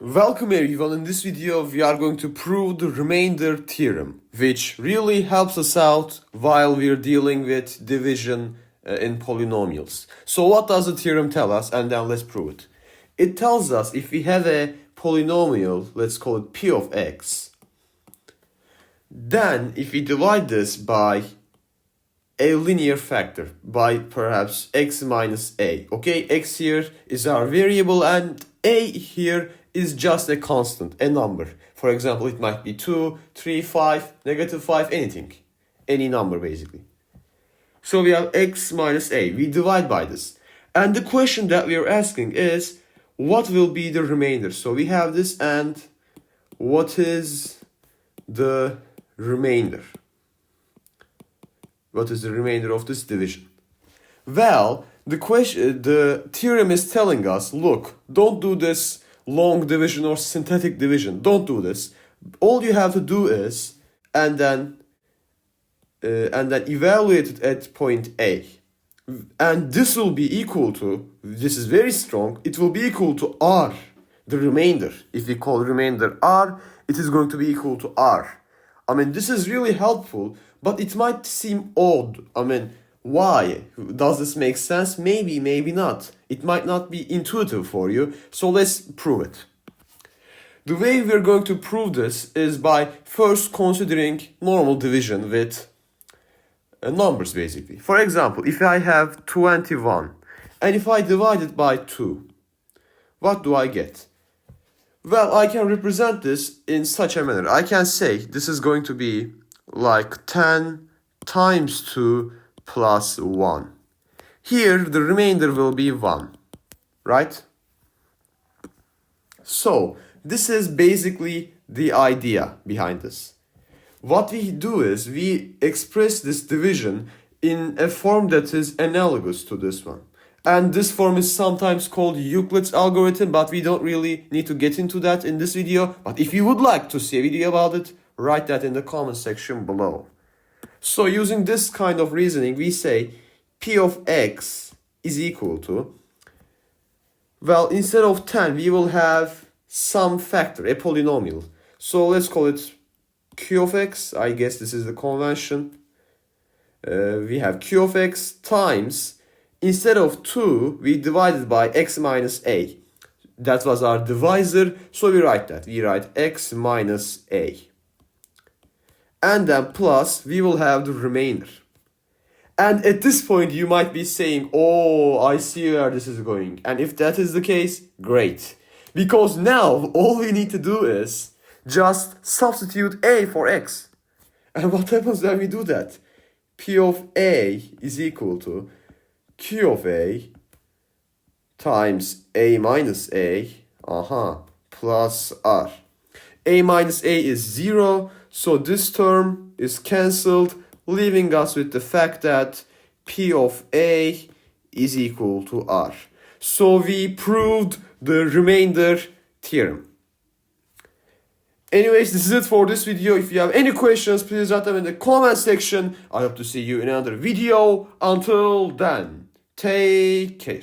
Welcome everyone. In this video we are going to prove the remainder theorem, which really helps us out while we're dealing with division in polynomials. So what does the theorem tell us? And then let's prove it. It tells us if we have a polynomial, let's call it p of x, then if we divide this by a linear factor, by perhaps x minus a. Okay, x here is our variable and a here is just a constant, a number. For example, it might be 2, 3, 5, -5, anything. Any number basically. So we have x minus a. We divide by this. And the question that we are asking is, what will be the remainder? So we have this, and what is the remainder? What is the remainder of this division? Well, the theorem is telling us, look, don't do this long division or synthetic division. Don't do this. All you have to do is, and then evaluate it at point A. And this will be equal to, this is very strong, it will be equal to R, the remainder. If we call remainder R, it is going to be equal to R. I mean, this is really helpful, but it might seem odd. I mean, why? Does this make sense? Maybe, maybe not. It might not be intuitive for you, so let's prove it. The way we're going to prove this is by first considering normal division with numbers, basically. For example, if I have 21, and if I divide it by 2, what do I get? Well, I can represent this in such a manner. I can say this is going to be like 10 times 2 plus 1. Here, the remainder will be 1, right? So, this is basically the idea behind this. What we do is we express this division in a form that is analogous to this one. And this form is sometimes called Euclid's algorithm, but we don't really need to get into that in this video. But if you would like to see a video about it, write that in the comment section below. So using this kind of reasoning, we say p of x is equal to, well, instead of 10, we will have some factor, a polynomial. So let's call it q of x. I guess this is the convention. We have q of x times, instead of 2, we divided by x minus a. That was our divisor, so we write that. We write x minus a. And then plus, we will have the remainder. And at this point, you might be saying, oh, I see where this is going. And if that is the case, great. Because now, all we need to do is just substitute a for x. And what happens when we do that? P of a is equal to q of a times a minus a, plus r. A minus a is 0, so this term is cancelled, leaving us with the fact that p of a is equal to r. So we proved the remainder theorem. Anyways, this is it for this video. If you have any questions, please write them in the comment section. I hope to see you in another video. Until then, take care.